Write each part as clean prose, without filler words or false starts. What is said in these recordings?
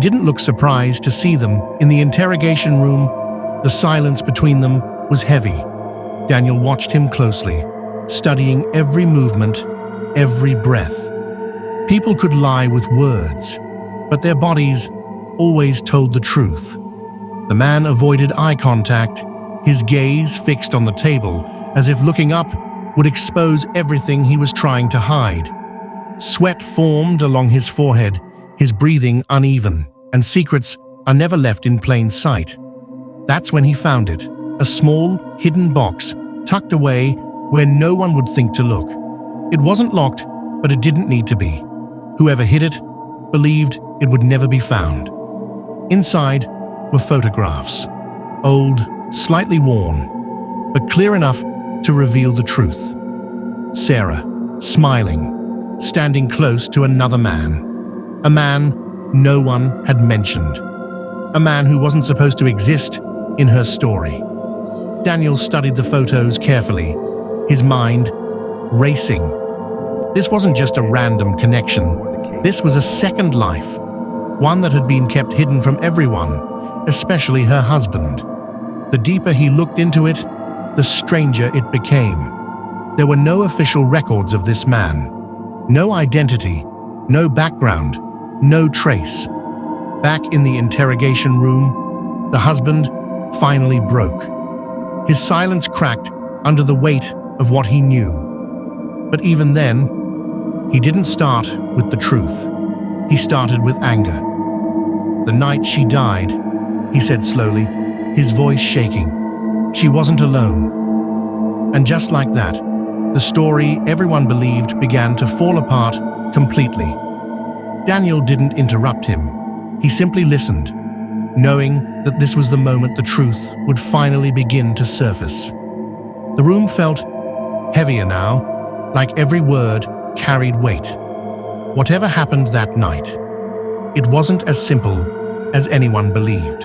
He didn't look surprised to see them. In the interrogation room, the silence between them was heavy. Daniel watched him closely, studying every movement, every breath. People could lie with words, but their bodies always told the truth. The man avoided eye contact, his gaze fixed on the table, as if looking up would expose everything he was trying to hide. Sweat formed along his forehead, his breathing uneven, and secrets are never left in plain sight. That's when he found it, a small, hidden box tucked away where no one would think to look. It wasn't locked, but it didn't need to be. Whoever hid it believed it would never be found. Inside were photographs, old, slightly worn, but clear enough to reveal the truth. Sarah, smiling, standing close to another man. A man no one had mentioned. A man who wasn't supposed to exist in her story. Daniel studied the photos carefully, his mind racing. This wasn't just a random connection. This was a second life, one that had been kept hidden from everyone, especially her husband. The deeper he looked into it, the stranger it became. There were no official records of this man. No identity, no background, no trace. Back in the interrogation room, the husband finally broke. His silence cracked under the weight of what he knew. But even then, he didn't start with the truth. He started with anger. The night she died, he said slowly, his voice shaking, she wasn't alone. And just like that, the story everyone believed began to fall apart completely. Daniel didn't interrupt him. He simply listened, knowing that this was the moment the truth would finally begin to surface. The room felt heavier now, like every word carried weight. Whatever happened that night, it wasn't as simple as anyone believed.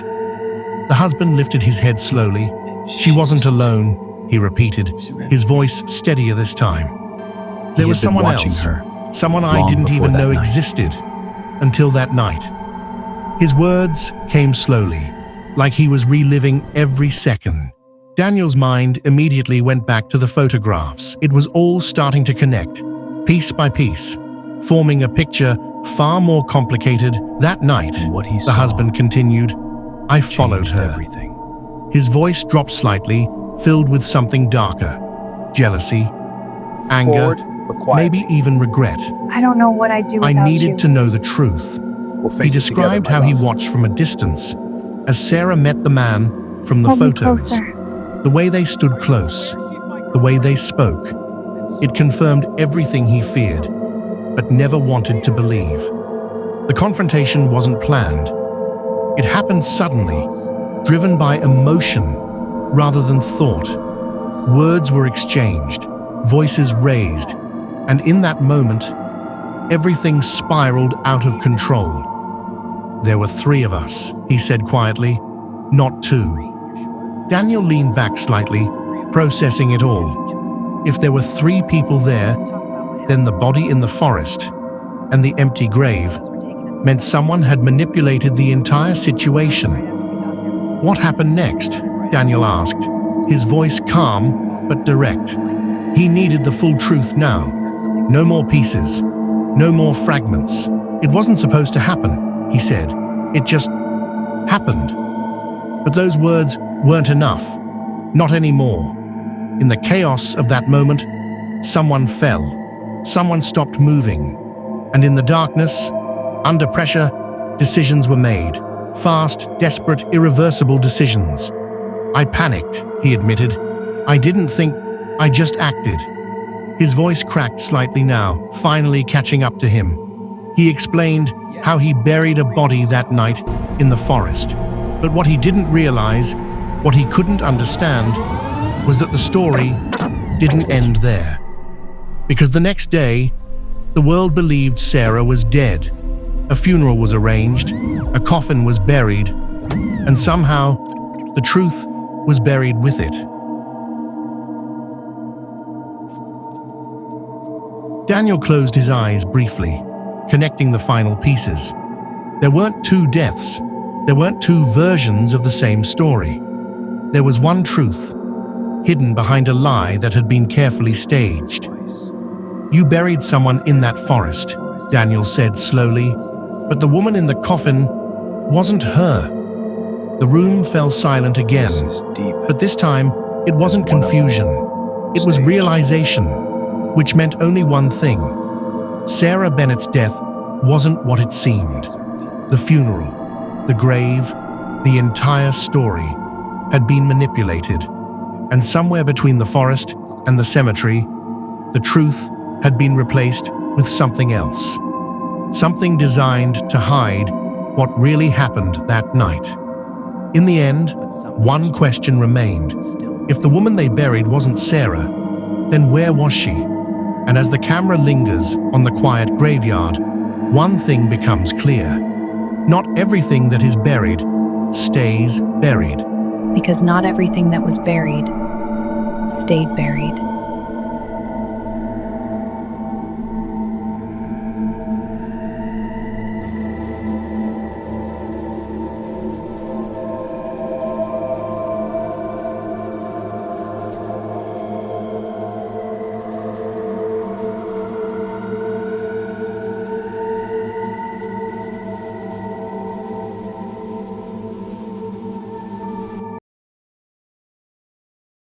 The husband lifted his head slowly. She wasn't alone, he repeated, his voice steadier this time. There was someone else, someone I didn't even know existed until that night. His words came slowly, like he was reliving every second. Daniel's mind immediately went back to the photographs. It was all starting to connect, piece by piece, forming a picture far more complicated. That night, the husband continued, I followed her. His voice dropped slightly, filled with something darker. Jealousy, anger, maybe even regret. I don't know what I'd do without you. I needed to know the truth. He described how he watched from a distance as Sarah met the man from the photos. The way they stood close, the way they spoke. It confirmed everything he feared, but never wanted to believe. The confrontation wasn't planned. It happened suddenly, driven by emotion rather than thought. Words were exchanged, voices raised, and in that moment, everything spiraled out of control. There were 3 of us, he said quietly, not 2. Daniel leaned back slightly, processing it all. If there were 3 people there, then the body in the forest and the empty grave meant someone had manipulated the entire situation. What happened next? Daniel asked, his voice calm but direct. He needed the full truth now. No more pieces, no more fragments. It wasn't supposed to happen, he said. It just happened. But those words weren't enough. Not anymore. In the chaos of that moment, someone fell. Someone stopped moving. And in the darkness, under pressure, decisions were made. Fast, desperate, irreversible decisions. I panicked, he admitted. I didn't think, I just acted. His voice cracked slightly now, finally catching up to him. He explained how he buried a body that night in the forest. But what he didn't realize, what he couldn't understand, was that the story didn't end there. Because the next day, the world believed Sarah was dead. A funeral was arranged, a coffin was buried, and somehow the truth was buried with it. Daniel closed his eyes briefly, connecting the final pieces. There weren't two deaths. There weren't two versions of the same story. There was one truth, hidden behind a lie that had been carefully staged. "You buried someone in that forest," Daniel said slowly, "but the woman in the coffin wasn't her." The room fell silent again, but this time it wasn't confusion. It was realization, which meant only one thing. Sarah Bennett's death wasn't what it seemed. The funeral, the grave, the entire story had been manipulated. And somewhere between the forest and the cemetery, the truth had been replaced with something else. Something designed to hide what really happened that night. In the end, one question remained. If the woman they buried wasn't Sarah, then where was she? And as the camera lingers on the quiet graveyard, one thing becomes clear. Not everything that is buried stays buried. Because not everything that was buried stayed buried.